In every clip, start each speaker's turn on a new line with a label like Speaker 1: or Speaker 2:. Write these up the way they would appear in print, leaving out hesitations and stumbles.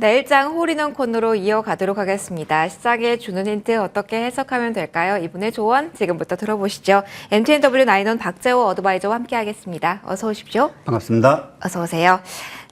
Speaker 1: 내일장 홀인원 코너로 이어가도록 하겠습니다. 시장에 주는 힌트 어떻게 해석하면 될까요? 이분의 조언 지금부터 들어보시죠. MTNW 나인원 박재호 어드바이저와 함께하겠습니다. 어서 오십시오.
Speaker 2: 반갑습니다.
Speaker 1: 어서 오세요.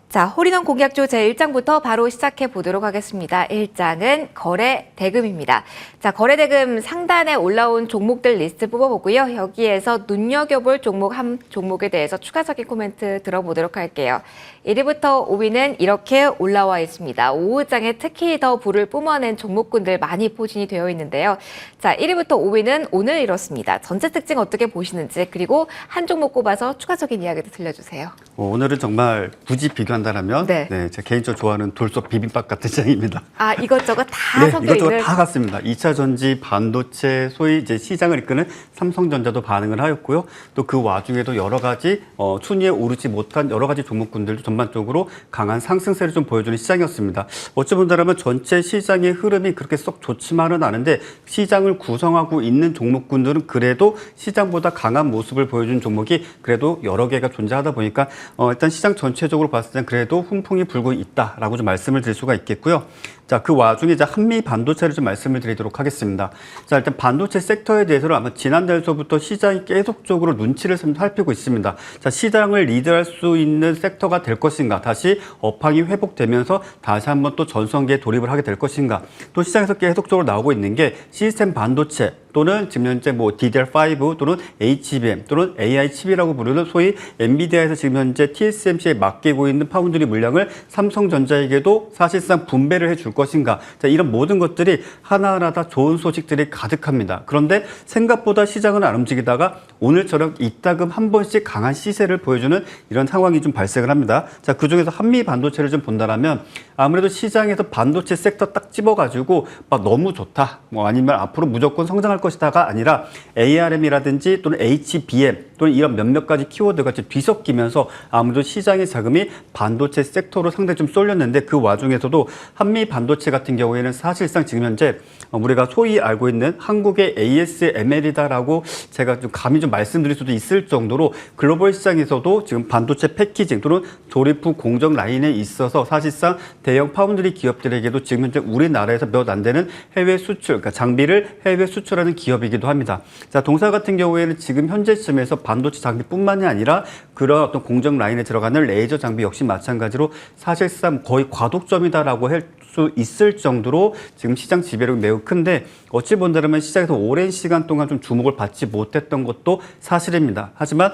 Speaker 1: 자, 홀인원 공약조 제1장부터 바로 시작해 보도록 하겠습니다. 1장은 거래 대금입니다. 자, 거래 대금 상단에 올라온 종목들 리스트 뽑아보고요. 여기에서 눈여겨볼 종목 한 종목에 대해서 추가적인 코멘트 들어보도록 할게요. 1위부터 5위는 이렇게 올라와 있습니다. 5장에 특히 더 불을 뿜어낸 종목군들 많이 포진이 되어 있는데요. 자, 1위부터 5위는 오늘 이렇습니다. 전체 특징 어떻게 보시는지, 그리고 한 종목 꼽아서 추가적인 이야기도 들려주세요.
Speaker 2: 오늘은 정말 굳이 비교한다면
Speaker 1: 네.
Speaker 2: 제가 개인적으로 좋아하는 돌솥 비빔밥 같은 장입니다.
Speaker 1: 아, 이것저것 다 섞여
Speaker 2: 이것저것
Speaker 1: 있는.
Speaker 2: 다 같습니다. 2차 전지, 반도체, 소위 이제 시장을 이끄는 삼성전자도 반응을 하였고요. 또 그 와중에도 여러 가지 순위에 오르지 못한 여러 가지 종목군들도 전반적으로 강한 상승세를 좀 보여주는 시장이었습니다. 어찌 본다면 전체 시장의 흐름이 그렇게 썩 좋지만은 않은데 시장을 구성하고 있는 종목군들은 그래도 시장보다 강한 모습을 보여준 종목이 그래도 여러 개가 존재하다 보니까 일단 시장 전체적으로 봤을 땐 그래도 훈풍이 불고 있다라고 좀 말씀을 드릴 수가 있겠고요. 자, 그 와중에 이제 한미 반도체를 좀 말씀을 드리도록 하겠습니다. 자, 일단 반도체 섹터에 대해서는 아마 지난달서부터 시장이 계속적으로 눈치를 살피고 있습니다. 자, 시장을 리드할 수 있는 섹터가 될 것인가, 다시 업황이 회복되면서 다시 한번 또 전성기에 돌입을 하게 될 것인가, 또 시장에서 계속적으로 나오고 있는 게 시스템 반도체, 또는 지금 현재 뭐 DDR5 또는 HBM 또는 AI 칩이라고 부르는 소위 엔비디아에서 지금 현재 TSMC에 맡기고 있는 파운드리 물량을 삼성전자에게도 사실상 분배를 해줄 것인가. 자, 이런 모든 것들이 하나하나 다 좋은 소식들이 가득합니다. 그런데 생각보다 시장은 안 움직이다가 오늘처럼 이따금 한 번씩 강한 시세를 보여주는 이런 상황이 좀 발생을 합니다. 자, 그중에서 한미 반도체를 좀 본다면 아무래도 시장에서 반도체 섹터 딱 집어가지고 막 너무 좋다, 뭐 아니면 앞으로 무조건 성장할 것이다가 아니라 ARM이라든지 또는 HBM 또는 이런 몇몇 가지 키워드가 뒤섞이면서 아무래도 시장의 자금이 반도체 섹터로 상당히 좀 쏠렸는데, 그 와중에서도 한미 반도체 같은 경우에는 사실상 지금 현재 우리가 소위 알고 있는 한국의 ASML이다라고 제가 좀 감히 좀 말씀드릴 수도 있을 정도로 글로벌 시장에서도 지금 반도체 패키징 또는 조립 후 공정 라인에 있어서 사실상 대형 파운드리 기업들에게도 지금 현재 우리나라에서 몇 안 되는 해외 수출, 그러니까 장비를 해외 수출하는 기업이기도 합니다. 자, 동사 같은 경우에는 지금 현재쯤에서 반도체 장비뿐만이 아니라 그런 어떤 공정 라인에 들어가는 레이저 장비 역시 마찬가지로 사실상 거의 과독점이다라고 할 수 있을 정도로 지금 시장 지배력이 매우 큰데, 어찌 본다면 시장에서 오랜 시간 동안 좀 주목을 받지 못했던 것도 사실입니다. 하지만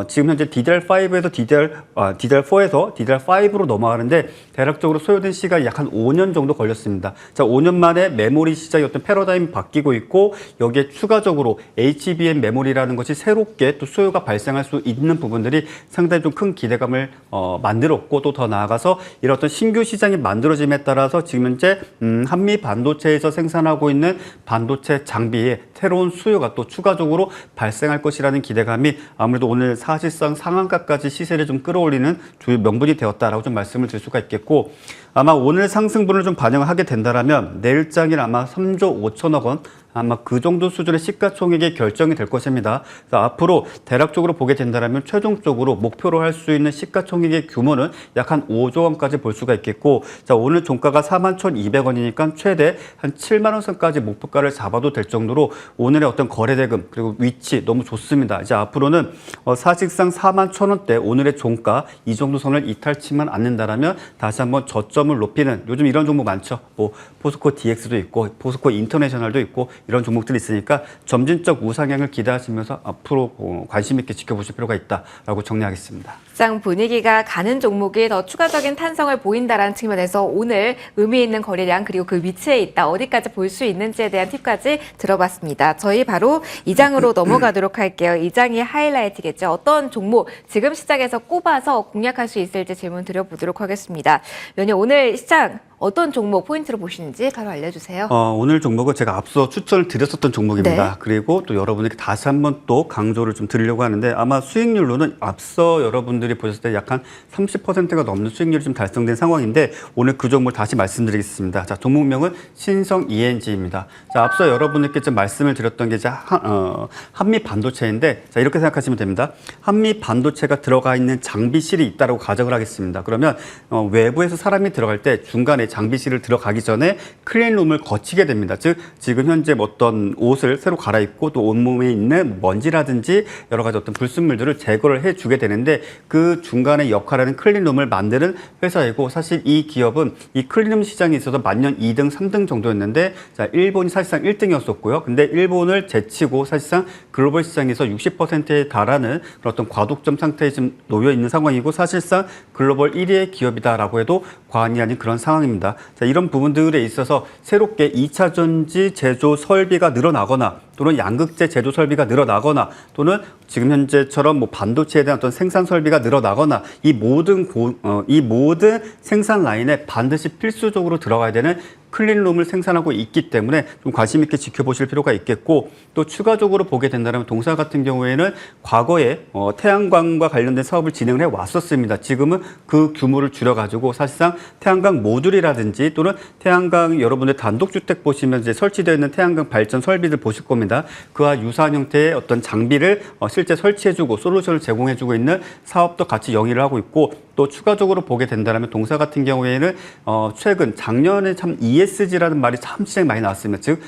Speaker 2: 지금 현재 DDR5에서 DDR4에서 DDR5로 넘어가는데 대략적으로 소요된 시간이 약 한 5년 정도 걸렸습니다. 자, 5년 만에 메모리 시장의 어떤 패러다임이 바뀌고 있고, 여기에 추가적으로 HBM 메모리라는 것이 새롭게 또 수요가 발생할 수 있는 부분들이 상당히 좀 큰 기대감을 만들었고, 또 더 나아가서 이런 어떤 신규 시장이 만들어짐에 따라서 지금 현재 한미 반도체에서 생산하고 있는 반도체 장비에 새로운 수요가 또 추가적으로 발생할 것이라는 기대감이 아무래도 오늘 사실상 상한가까지 시세를 좀 끌어올리는 주요 명분이 되었다라고 좀 말씀을 드릴 수가 있겠고, 아마 오늘 상승분을 좀 반영을 하게 된다라면 내일장일 아마 3조 5천억 원, 아마 그 정도 수준의 시가총액이 결정이 될 것입니다. 그래서 앞으로 대략적으로 보게 된다면 최종적으로 목표로 할 수 있는 시가총액의 규모는 약 한 5조 원까지 볼 수가 있겠고, 자, 오늘 종가가 41,200원이니까 최대 한 7만 원 선까지 목표가를 잡아도 될 정도로 오늘의 어떤 거래대금 그리고 위치 너무 좋습니다. 이제 앞으로는 사실상 41,000원대 오늘의 종가 이 정도 선을 이탈치만 않는다라면 다시 한번 저점을 높이는, 요즘 이런 종목 많죠. 뭐 포스코 DX도 있고 포스코 인터내셔널도 있고 이런 종목들이 있으니까 점진적 우상향을 기대하시면서 앞으로 관심 있게 지켜보실 필요가 있다라고 정리하겠습니다.
Speaker 1: 시장 분위기가 가는 종목이 더 추가적인 탄성을 보인다는 측면에서 오늘 의미 있는 거래량, 그리고 그 위치에 있다, 어디까지 볼 수 있는지에 대한 팁까지 들어봤습니다. 저희 바로 2장으로 넘어가도록 할게요. 2장이 하이라이트겠죠. 어떤 종목 지금 시장에서 꼽아서 공략할 수 있을지 질문 드려보도록 하겠습니다. 왜냐면 오늘 시장 어떤 종목 포인트로 보시는지 바로 알려주세요.
Speaker 2: 오늘 종목은 제가 앞서 추천을 드렸었던 종목입니다.
Speaker 1: 네.
Speaker 2: 그리고 또 여러분에게 다시 한번 또 강조를 좀 드리려고 하는데, 아마 수익률로는 앞서 여러분들이 보셨을 때 약 한 30%가 넘는 수익률이 좀 달성된 상황인데, 오늘 그 종목을 다시 말씀드리겠습니다. 자, 종목명은 신성 ENG입니다. 자, 앞서 여러분들께 좀 말씀을 드렸던 게 한미 반도체인데, 자, 이렇게 생각하시면 됩니다. 한미 반도체가 들어가 있는 장비실이 있다고 가정을 하겠습니다. 그러면 외부에서 사람이 들어갈 때 중간에 장비실을 들어가기 전에 클린룸을 거치게 됩니다. 즉 지금 현재 어떤 옷을 새로 갈아입고 또 온몸에 있는 먼지라든지 여러 가지 어떤 불순물들을 제거를 해주게 되는데 그 중간에 역할하는 클린룸을 만드는 회사이고 사실 이 기업은 이 클린룸 시장에 있어서 만년 2등, 3등 정도였는데 자, 일본이 사실상 1등이었었고요. 근데 일본을 제치고 사실상 글로벌 시장에서 60%에 달하는 그런 어떤 과독점 상태에 지금 놓여 있는 상황이고 사실상 글로벌 1위의 기업이다라고 해도 과언이 아닌 그런 상황입니다. 자, 이런 부분들에 있어서 새롭게 2차 전지 제조 설비가 늘어나거나 또는 양극재 제조 설비가 늘어나거나 또는 지금 현재처럼 뭐 반도체에 대한 어떤 생산 설비가 늘어나거나 이 모든 생산 라인에 반드시 필수적으로 들어가야 되는 클린룸을 생산하고 있기 때문에 좀 관심 있게 지켜보실 필요가 있겠고 또 추가적으로 보게 된다면 동사 같은 경우에는 과거에 태양광과 관련된 사업을 진행을 해 왔었습니다. 지금은 그 규모를 줄여가지고 사실상 태양광 모듈이라든지 또는 태양광 여러분들 단독주택 보시면 이제 설치되어 있는 태양광 발전 설비들 보실 겁니다. 그와 유사한 형태의 어떤 장비를 실제 설치해주고 솔루션을 제공해주고 있는 사업도 같이 영위를 하고 있고 또 추가적으로 보게 된다면 동사 같은 경우에는 최근 작년에 참 ESG라는 말이 참 시장에 많이 나왔습니다. 즉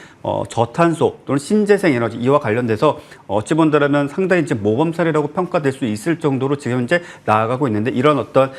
Speaker 2: 저탄소 또는 신재생 에너지 이와 관련돼서 어찌 본다면 상당히 이제 모범 사례라고 평가될 수 있을 정도로 지금 현재 나아가고 있는데 이런 어떤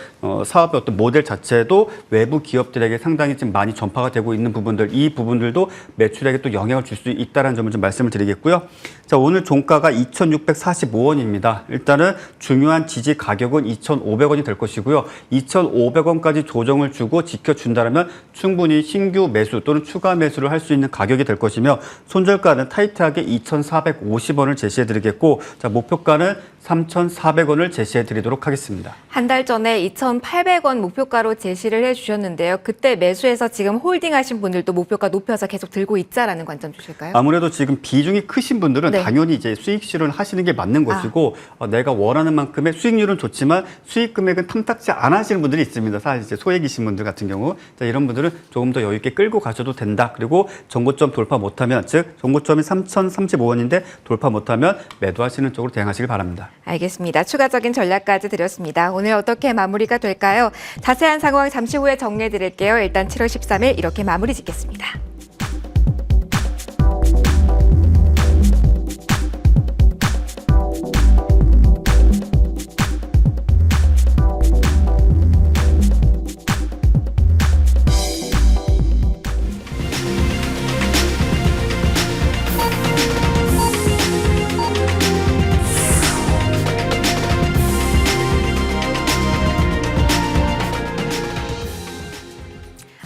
Speaker 2: 사업의 어떤 모델 자체도 외부 기업들에게 상당히 지금 많이 전파가 되고 있는 부분들 이 부분들도 매출액에 또 영향을 줄 수 있다는 점을 좀 말씀을 드리겠고요. 자, 오늘 종가가 2,645원입니다. 일단은 중요한 지지 가격은 2,500원이 될 것이고요. 2,500원까지 조정을 주고 지켜준다면 충분히 신규 매수 또는 추가 매수를 할 수 있는 가격이 될 것이며 손절가는 타이트하게 2,450원을 제시해드리겠고 자, 목표가는 3,400원을 제시해드리도록 하겠습니다.
Speaker 1: 한 달 전에 2,800원 목표가로 제시를 해주셨는데요. 그때 매수해서 지금 홀딩하신 분들도 목표가 높여서 계속 들고 있자라는 관점 주실까요?
Speaker 2: 아무래도 지금 비중이 크신 분들은
Speaker 1: 네.
Speaker 2: 당연히 이제 수익 실현을 하시는 게 맞는 것이고 내가 원하는 만큼의 수익률은 좋지만 수익 금액은 탐탁지 않아 하시는 분들이 있습니다. 사실 이제 소액이신 분들 같은 경우 자, 이런 분들은 조금 더 여유 있게 끌고 가셔도 된다. 그리고 정고점 돌파 못하면 즉 정고점이 3,035원인데 돌파 못하면 매도하시는 쪽으로 대응하시길 바랍니다.
Speaker 1: 알겠습니다. 추가적인 전략까지 드렸습니다. 오늘 어떻게 마무리가 될까요? 자세한 상황 잠시 후에 정리해 드릴게요. 일단 7월 13일 이렇게 마무리 짓겠습니다.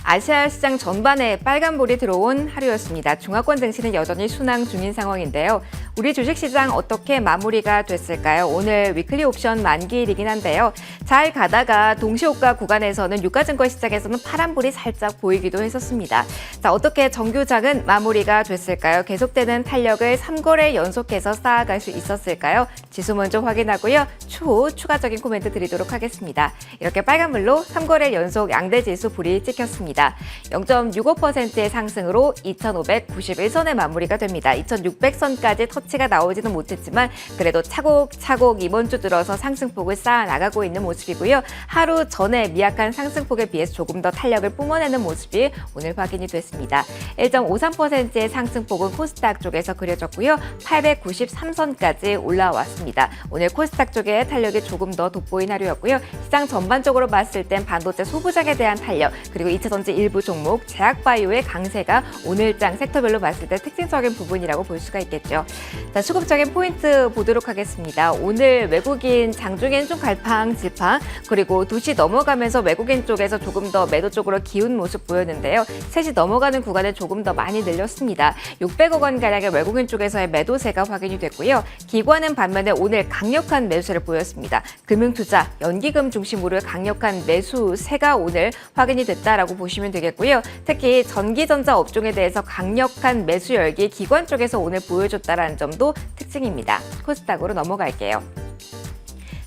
Speaker 1: 아시아 시장 전반에 빨간불이 들어온 하루였습니다. 중화권 증시는 여전히 순항 중인 상황인데요. 우리 주식시장 어떻게 마무리가 됐을까요? 오늘 위클리 옵션 만기일이긴 한데요. 잘 가다가 동시호가 구간에서는 유가증권 시장에서는 파란불이 살짝 보이기도 했었습니다. 자, 어떻게 정규장은 마무리가 됐을까요? 계속되는 탄력을 3거래 연속해서 쌓아갈 수 있었을까요? 지수 먼저 확인하고요. 추후 추가적인 코멘트 드리도록 하겠습니다. 이렇게 빨간불로 3거래 연속 양대지수 불이 찍혔습니다. 0.65%의 상승으로 2,591선에 마무리가 됩니다. 2,600선까지 터치가 나오지는 못했지만 그래도 차곡차곡 이번 주 들어서 상승폭을 쌓아 나가고 있는 모습이고요. 하루 전에 미약한 상승폭에 비해서 조금 더 탄력을 뿜어내는 모습이 오늘 확인이 됐습니다. 1.53%의 상승폭은 코스닥 쪽에서 그려졌고요. 893선까지 올라왔습니다. 오늘 코스닥 쪽의 탄력이 조금 더 돋보인 하루였고요. 시장 전반적으로 봤을 땐 반도체 소부장에 대한 탄력 그리고 2차전지 일부 종목 제약바이오의 강세가 오늘장 섹터별로 봤을 때 특징적인 부분이라고 볼 수가 있겠죠. 자, 수급적인 포인트 보도록 하겠습니다. 오늘 외국인 장중엔 좀 갈팡질팡 그리고 2시 넘어가면서 외국인 쪽에서 조금 더 매도 쪽으로 기운 모습 보였는데요. 3시 넘어가는 구간에 조금 더 많이 늘렸습니다. 600억 원 가량의 외국인 쪽에서의 매도세가 확인이 됐고요. 기관은 반면에 오늘 강력한 매수세를 보였습니다. 금융투자, 연기금 중심으로 강력한 매수세가 오늘 확인이 됐다라고 보시면 되겠고요. 특히 전기전자 업종에 대해서 강력한 매수 열기 기관 쪽에서 오늘 보여줬다라는 점도 특징입니다. 코스닥으로 넘어갈게요.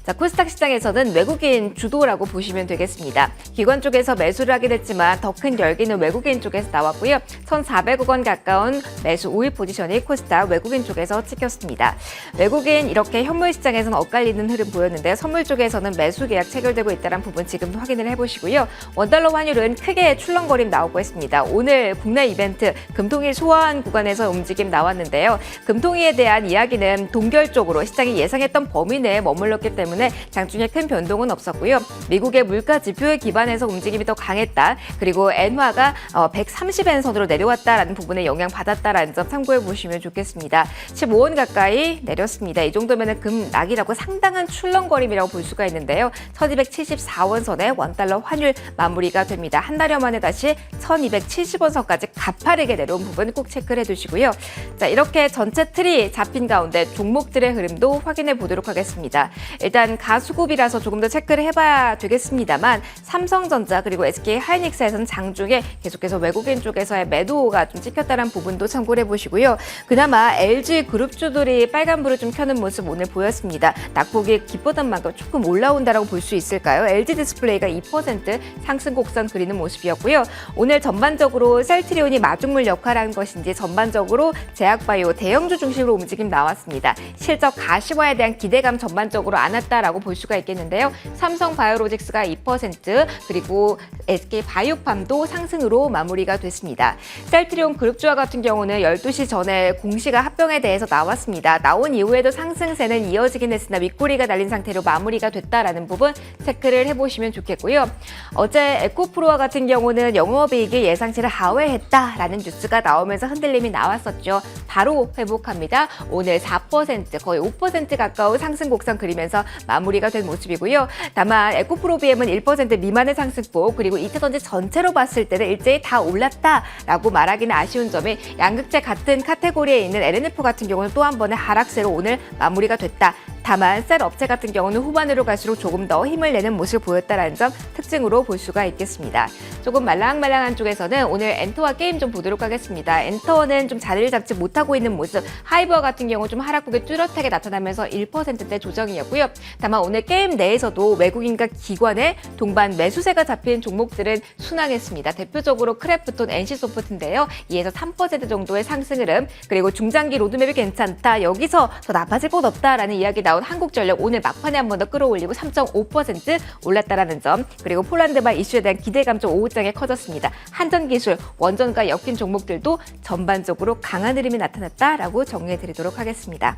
Speaker 1: 자, 코스닥 시장에서는 외국인 주도라고 보시면 되겠습니다. 기관 쪽에서 매수를 하긴 했지만 더 큰 열기는 외국인 쪽에서 나왔고요. 1,400억 원 가까운 매수 우위 포지션이 코스닥 외국인 쪽에서 찍혔습니다. 외국인 이렇게 현물 시장에서는 엇갈리는 흐름 보였는데 선물 쪽에서는 매수 계약 체결되고 있다는 부분 지금 확인을 해보시고요. 원달러 환율은 크게 출렁거림 나오고 있습니다. 오늘 국내 이벤트 금통위 소화한 구간에서 움직임 나왔는데요. 금통위에 대한 이야기는 동결적으로 시장이 예상했던 범위 내에 머물렀기 때문에 장중에 큰 변동은 없었고요. 미국의 물가 지표에 기반해서 움직임이 더 강했다. 그리고 엔화가 130엔 선으로 내려왔다라는 부분에 영향받았다라는 점 참고해 보시면 좋겠습니다. 15원 가까이 내렸습니다. 이 정도면 급락이라고 상당한 출렁거림이라고 볼 수가 있는데요. 1274원 선에 원달러 환율 마무리가 됩니다. 한 달여 만에 다시 1270원 선까지 가파르게 내려온 부분 꼭 체크를 해두시고요. 자, 이렇게 전체 틀이 잡힌 가운데 종목들의 흐름도 확인해 보도록 하겠습니다. 일단 가수급이라서 조금 더 체크를 해봐야 되겠습니다만 삼성전자 그리고 SK 하이닉스에서는 장중에 계속해서 외국인 쪽에서의 매도가 좀 찍혔다는 부분도 참고를 해보시고요. 그나마 LG 그룹주들이 빨간불을 좀 켜는 모습 오늘 보였습니다. 낙폭이 기쁘던 만큼 조금 올라온다라고 볼 수 있을까요? LG 디스플레이가 2% 상승 곡선 그리는 모습이었고요. 오늘 전반적으로 셀트리온이 마중물 역할을 한 것인지 전반적으로 제약바이오 대형주 중심으로 움직임 나왔습니다. 실적 가시화에 대한 기대감 전반적으로 안 왔다라고 볼 수가 있겠는데요. 삼성바이오로직스가 2% 그리고 SK바이오팜도 상승으로 마무리가 됐습니다. 셀트리온 그룹주와 같은 경우는 12시 전에 공시가 합병에 대해서 나왔습니다. 나온 이후에도 상승세는 이어지긴 했으나 윗꼬리가 달린 상태로 마무리가 됐다라는 부분 체크를 해보시면 좋겠고요. 어제 에코프로와 같은 경우는 영업이익이 예상치를 하회했다라는 뉴스가 나오면서 흔들림이 나왔었죠. 바로 회복합니다. 오늘 4% 거의 5% 가까운 상승 곡선 그리면서 마무리가 된 모습이고요. 다만 에코프로비엠은 1% 미만의 상승폭 그리고 이태전지 전체로 봤을 때는 일제히 다 올랐다라고 말하기는 아쉬운 점이 양극재 같은 카테고리에 있는 LNF 같은 경우는 또 한 번의 하락세로 오늘 마무리가 됐다. 다만 셀 업체 같은 경우는 후반으로 갈수록 조금 더 힘을 내는 모습을 보였다는 점 특징으로 볼 수가 있겠습니다. 조금 말랑말랑한 쪽에서는 오늘 엔터와 게임 좀 보도록 하겠습니다. 엔터는 좀 자리를 잡지 못하고 있는 모습, 하이버 같은 경우 좀 하락폭이 뚜렷하게 나타나면서 1%대 조정이었고요. 다만 오늘 게임 내에서도 외국인과 기관의 동반 매수세가 잡힌 종목들은 순항했습니다. 대표적으로 크래프톤, NC소프트인데요. 2에서 3% 정도의 상승 흐름, 그리고 중장기 로드맵이 괜찮다. 여기서 더 나빠질 것 없다라는 이야기 나온 한국전력 오늘 막판에 한 번 더 끌어올리고 3.5% 올랐다라는 점, 그리고 폴란드발 이슈에 대한 기대감 좀 오후장에 커졌습니다. 한전기술, 원전과 엮인 종목들도 전반적으로 강한 흐름이 나타났다라고 정리해드리도록 하겠습니다.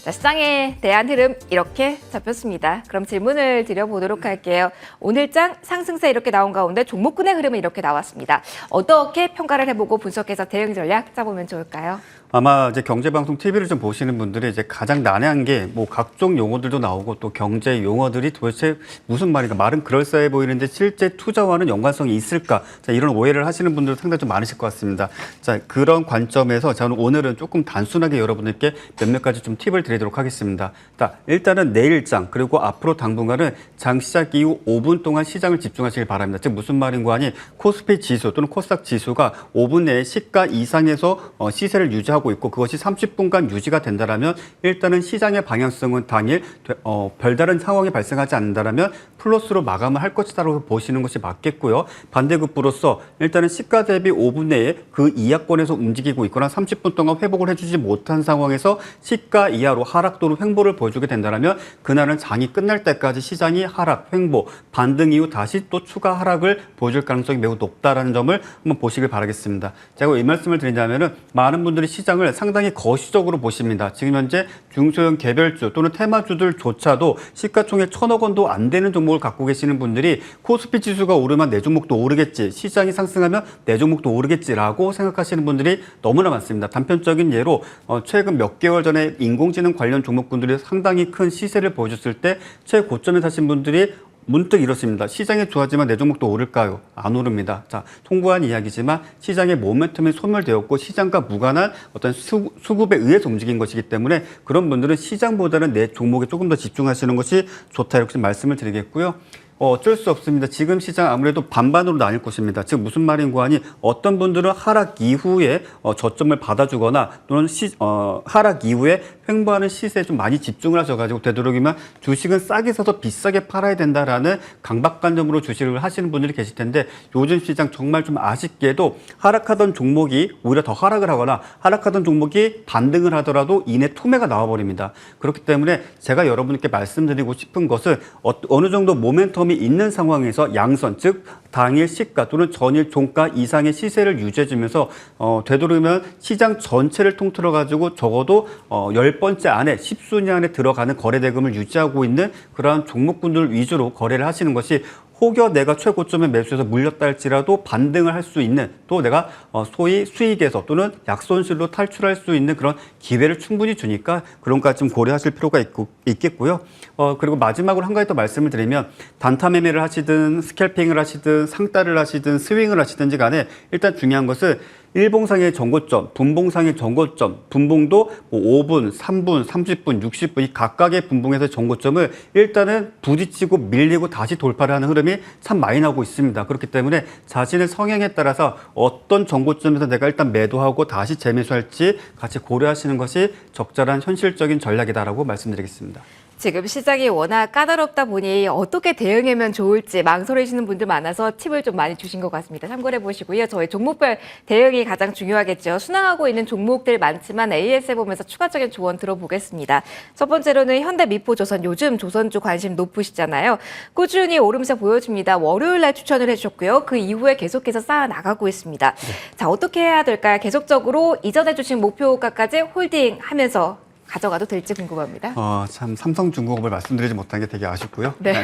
Speaker 1: 자, 시장에 대한 흐름 이렇게 잡혔습니다. 그럼 질문을 드려보도록 할게요. 오늘장 상승세 이렇게 나온 가운데 종목군의 흐름은 이렇게 나왔습니다. 어떻게 평가를 해보고 분석해서 대응 전략 짜보면 좋을까요?
Speaker 2: 아마 이제 경제방송 TV를 좀 보시는 분들이 이제 가장 난해한 게 뭐 각종 용어들도 나오고 또 경제 용어들이 도대체 무슨 말인가, 말은 그럴싸해 보이는데 실제 투자와는 연관성이 있을까? 자, 이런 오해를 하시는 분들 상당히 좀 많으실 것 같습니다. 자, 그런 관점에서 저는 오늘은 조금 단순하게 여러분들께 몇몇 가지 좀 팁을 드리도록 하겠습니다. 자, 일단은 내일장 그리고 앞으로 당분간은 장 시작 이후 5분 동안 시장을 집중하시길 바랍니다. 즉 무슨 말인고 하니 코스피 지수 또는 코스닥 지수가 5분 내에 시가 이상에서 시세를 유지하고 있고 그것이 30분간 유지가 된다라면 일단은 시장의 방향성은 당일 별다른 상황이 발생하지 않는다라면 플러스로 마감을 할 것이다라고 보시는 것이 맞겠고요. 반대급부로서 일단은 시가 대비 5분 내에 그 이하권에서 움직이고 있거나 30분 동안 회복을 해주지 못한 상황에서 시가 이하로 하락 또는 횡보를 보여주게 된다면 그날은 장이 끝날 때까지 시장이 하락, 횡보, 반등 이후 다시 또 추가 하락을 보여줄 가능성이 매우 높다라는 점을 한번 보시길 바라겠습니다. 제가 이 말씀을 드리자면은 많은 분들이 시장을 상당히 거시적으로 보십니다. 지금 현재 중소형 개별주 또는 테마주들조차도 시가총액 1,000억 원도 안 되는 종목을 갖고 계시는 분들이 코스피 지수가 오르면 내 종목도 오르겠지, 시장이 상승하면 내 종목도 오르겠지라고 생각하시는 분들이 너무나 많습니다. 단편적인 예로 최근 몇 개월 전에 인공지능 관련 종목군들이 상당히 큰 시세를 보여줬을 때 최고점에 사신 분들이 문득 이렇습니다. 시장이 좋아지면 내 종목도 오를까요? 안 오릅니다. 자, 통구한 이야기지만 시장의 모멘텀이 소멸되었고 시장과 무관한 어떤 수급에 의해서 움직인 것이기 때문에 그런 분들은 시장보다는 내 종목에 조금 더 집중하시는 것이 좋다 이렇게 말씀을 드리겠고요. 어쩔 수 없습니다. 지금 시장 아무래도 반반으로 나뉠 것입니다. 즉 무슨 말인고 하니 어떤 분들은 하락 이후에 저점을 받아주거나 또는 하락 이후에 횡보하는 시세에 좀 많이 집중을 하셔가지고 되도록이면 주식은 싸게 사서 비싸게 팔아야 된다라는 강박관념으로 주식을 하시는 분들이 계실 텐데 요즘 시장 정말 좀 아쉽게도 하락하던 종목이 오히려 더 하락을 하거나 하락하던 종목이 반등을 하더라도 이내 투매가 나와버립니다. 그렇기 때문에 제가 여러분께 말씀드리고 싶은 것은 어느 정도 모멘텀이 있는 상황에서 양선, 즉 당일 시가 또는 전일 종가 이상의 시세를 유지해주면서 되도록이면 시장 전체를 통틀어 가지고 적어도 10번째 안에 10순위 안에 들어가는 거래 대금을 유지하고 있는 그러한 종목군들 위주로 거래를 하시는 것이 혹여 내가 최고점에 매수해서 물렸다 할지라도 반등을 할 수 있는 또 내가 소위 수익에서 또는 약손실로 탈출할 수 있는 그런 기회를 충분히 주니까 그런 것까지 좀 고려하실 필요가 있겠고요. 그리고 마지막으로 한 가지 더 말씀을 드리면 단타 매매를 하시든 스캘핑을 하시든 상따를 하시든 스윙을 하시든지 간에 일단 중요한 것은 일봉상의 정고점, 분봉상의 정고점, 분봉도 뭐 5분, 3분, 30분, 60분 이 각각의 분봉에서 정고점을 일단은 부딪히고 밀리고 다시 돌파를 하는 흐름이 참 많이 나오고 있습니다. 그렇기 때문에 자신의 성향에 따라서 어떤 정고점에서 내가 일단 매도하고 다시 재매수할지 같이 고려하시는 것이 적절한 현실적인 전략이다라고 말씀드리겠습니다.
Speaker 1: 지금 시장이 워낙 까다롭다 보니 어떻게 대응하면 좋을지 망설이시는 분들 많아서 팁을 좀 많이 주신 것 같습니다. 참고해 보시고요. 저희 종목별 대응이 가장 중요하겠죠. 순항하고 있는 종목들 많지만 AS 보면서 추가적인 조언 들어보겠습니다. 첫 번째로는 현대미포조선, 요즘 조선주 관심 높으시잖아요. 꾸준히 오름세 보여줍니다. 월요일 날 추천을 해주셨고요. 그 이후에 계속해서 쌓아 나가고 있습니다. 자, 어떻게 해야 될까요? 계속적으로 이전해 주신 목표가까지 홀딩하면서 가져가도 될지 궁금합니다.
Speaker 2: 참 삼성중공업을 말씀드리지 못한 게 되게 아쉽고요.
Speaker 1: 네.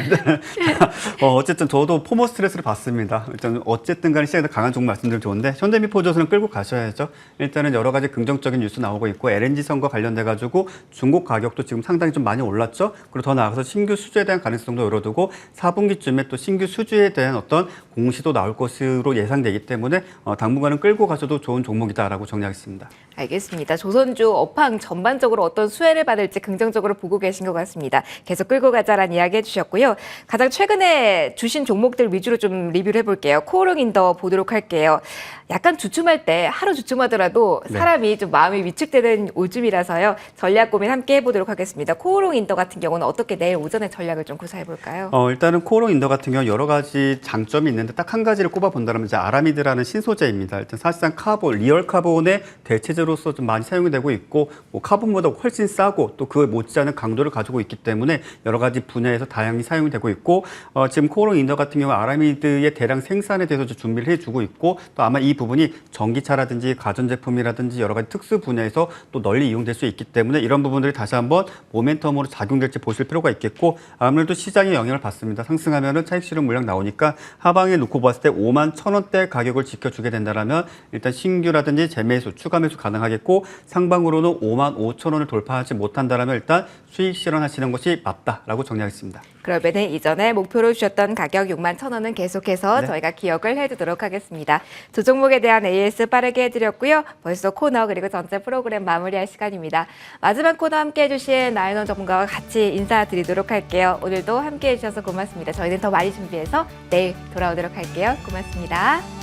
Speaker 2: 어쨌든 저도 포모 스트레스를 받습니다. 일단 어쨌든 간에 시장에서 강한 종목 말씀드리면 좋은데 현대미포조선은 끌고 가셔야죠. 일단은 여러 가지 긍정적인 뉴스 나오고 있고 LNG 선거 관련돼 가지고 중국 가격도 지금 상당히 좀 많이 올랐죠. 그리고 더 나아가서 신규 수주에 대한 가능성도 열어두고 4분기쯤에 또 신규 수주에 대한 어떤 공시도 나올 것으로 예상되기 때문에 당분간은 끌고 가셔도 좋은 종목이다라고 정리하겠습니다.
Speaker 1: 알겠습니다. 조선주 업황 전반적으로 어떤 수혜를 받을지 긍정적으로 보고 계신 것 같습니다. 계속 끌고 가자라는 이야기 해주셨고요. 가장 최근에 주신 종목들 위주로 좀 리뷰를 해볼게요. 코오롱 인더 보도록 할게요. 약간 주춤할 때 하루 주춤하더라도 사람이 좀 마음이 위축되는 요즘이라서요. 전략 고민 함께 해보도록 하겠습니다. 코오롱 인더 같은 경우는 어떻게 내일 오전에 전략을 좀 구사해볼까요?
Speaker 2: 일단은 코오롱 인더 같은 경우 여러 가지 장점이 있는데 딱 한 가지를 꼽아본다면 이제 아라미드라는 신소재입니다. 일단 사실상 카본, 리얼 카본의 대체제로서 좀 많이 사용이 되고 있고 뭐 카본보다 훨씬 싸고 또 그에 못지않은 강도를 가지고 있기 때문에 여러 가지 분야에서 다양히 사용이 되고 있고 지금 코오롱 인더 같은 경우 아라미드의 대량 생산에 대해서 준비를 해주고 있고 또 아마 이 부분이 전기차라든지 가전제품이라든지 여러 가지 특수 분야에서 또 널리 이용될 수 있기 때문에 이런 부분들이 다시 한번 모멘텀으로 작용될지 보실 필요가 있겠고 아무래도 시장에 영향을 받습니다. 상승하면은 차익 실현 물량 나오니까 하방에 놓고 봤을 때 51,000원대 가격을 지켜주게 된다면 일단 신규라든지 재매수, 추가 매수 가능하겠고 상방으로는 55,000원을 돌파하지 못한다면 일단 수익 실현하시는 것이 맞다라고 정리하겠습니다.
Speaker 1: 그러면은 이전에 목표로 주셨던 가격 61,000원은 계속해서
Speaker 2: 네.
Speaker 1: 저희가 기억을 해두도록 하겠습니다. 두 종목에 대한 AS 빠르게 해드렸고요. 벌써 코너 그리고 전체 프로그램 마무리할 시간입니다. 마지막 코너 함께해 주신 나윤원 전문가와 같이 인사드리도록 할게요. 오늘도 함께해 주셔서 고맙습니다. 저희는 더 많이 준비해서 내일 돌아오도록 할게요. 고맙습니다.